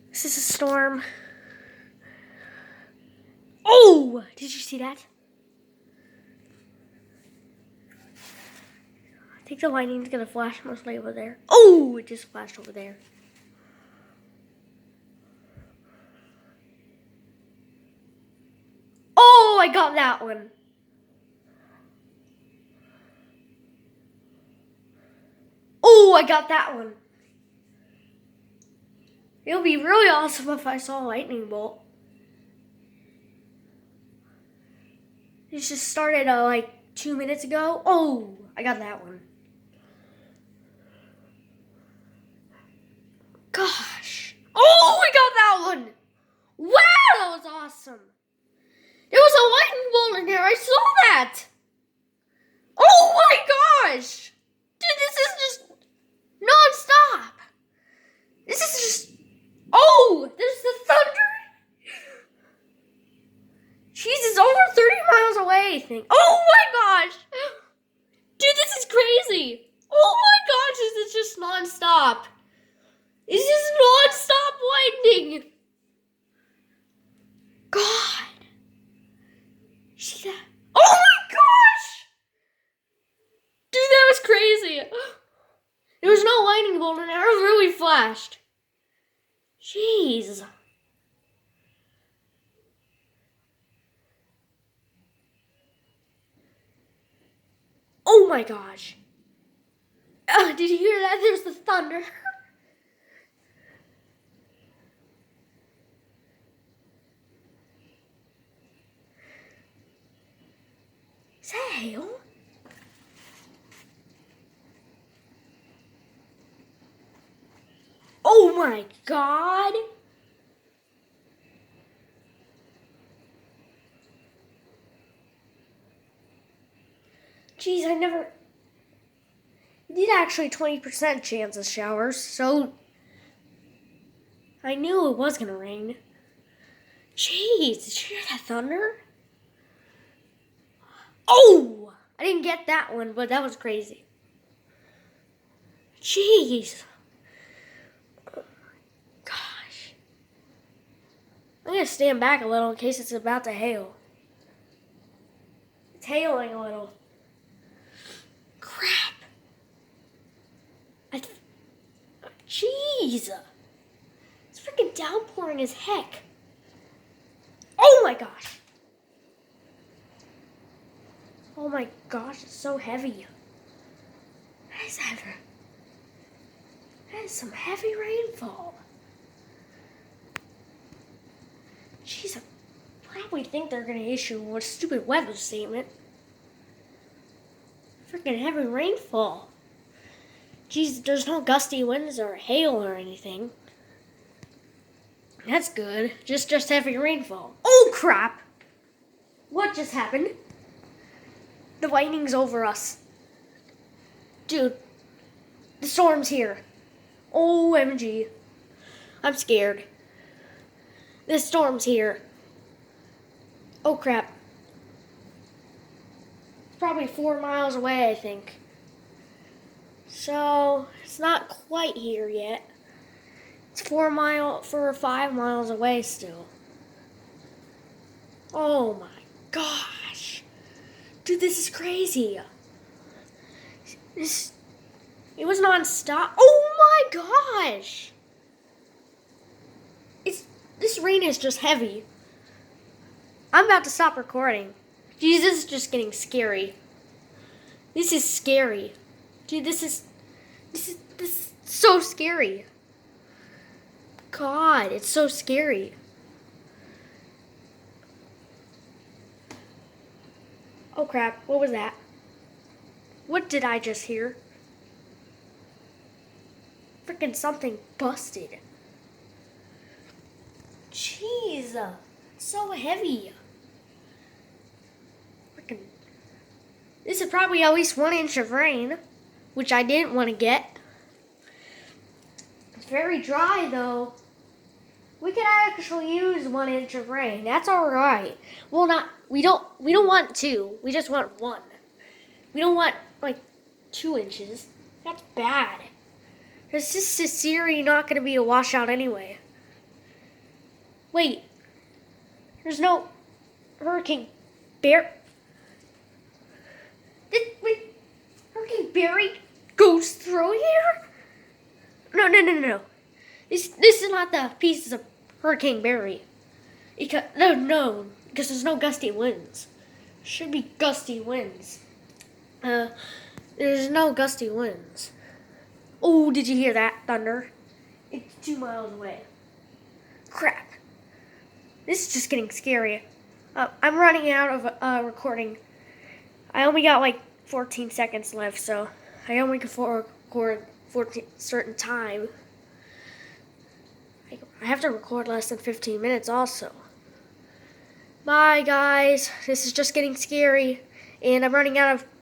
This is a storm. Oh! Did you see that? I think the lightning's gonna flash mostly over there. Oh! It just flashed over there. Oh! I got that one. Oh! I got that one. It would be really awesome if I saw a lightning bolt. It just started like 2 minutes ago. Oh, I got that one. Gosh. Oh, I got that one. Wow, that was awesome. There was a lightning bolt in there. I saw that. Oh my gosh. Dude, this is just non-stop. This is just... Oh, there's the thunder. Jesus, over 30 miles away, I think. Oh my gosh. Dude, this is crazy. Oh my gosh, this is just non-stop. It's just non-stop lightning. God. See that? Oh my gosh. Dude, that was crazy. There was no lightning bolt in there. It really flashed. Jeez. Oh my gosh. Did you hear that? There's the thunder. Is that hail? Oh my God. Geez, I never... It did actually 20% chance of showers, so I knew it was going to rain. Jeez, did you hear that thunder? Oh! I didn't get that one, but that was crazy. Jeez. Oh my gosh. I'm going to stand back a little in case it's about to hail. It's hailing a little. Crap. Jeez. It's freaking downpouring as heck. Oh my gosh. Oh my gosh, it's so heavy. That is heavy. That is some heavy rainfall. Jeez, I probably think they're going to issue a stupid weather statement. Freaking heavy rainfall. Jeez, there's no gusty winds or hail or anything. That's good. Just heavy rainfall. Oh crap! What just happened? The lightning's over us. Dude, the storm's here. OMG. I'm scared. The storm's here. Oh crap. It's probably 4 miles away, I think. So, it's not quite here yet. It's 4 or 5 miles away still. Oh my gosh. Dude, this is crazy. It was non-stop. Oh my gosh. This rain is just heavy. I'm about to stop recording. Jeez, this is just getting scary. This is scary. Dude, this is so scary. God, it's so scary. Oh crap, what was that? What did I just hear? Freaking something busted. Jeez, it's so heavy. Freaking. This is probably at least 1 inch of rain, which I didn't want to get. It's very dry though. We could actually use 1 inch of rain. That's all right. Well, we don't want 2. We just want 1. We don't want like 2 inches. That's bad. Is this Siri not going to be a washout anyway? Wait. There's no Hurricane Bear. Wait, Hurricane Barry goes through here? No. This is not the pieces of Hurricane Barry. No, because there's no gusty winds. Should be gusty winds. There's no gusty winds. Oh, did you hear that thunder? It's 2 miles away. Crap. This is just getting scary. I'm running out of recording. I only got like 14 seconds left, so I only can record 14 certain time. I have to record less than 15 minutes also. Bye, guys. This is just getting scary, and I'm running out of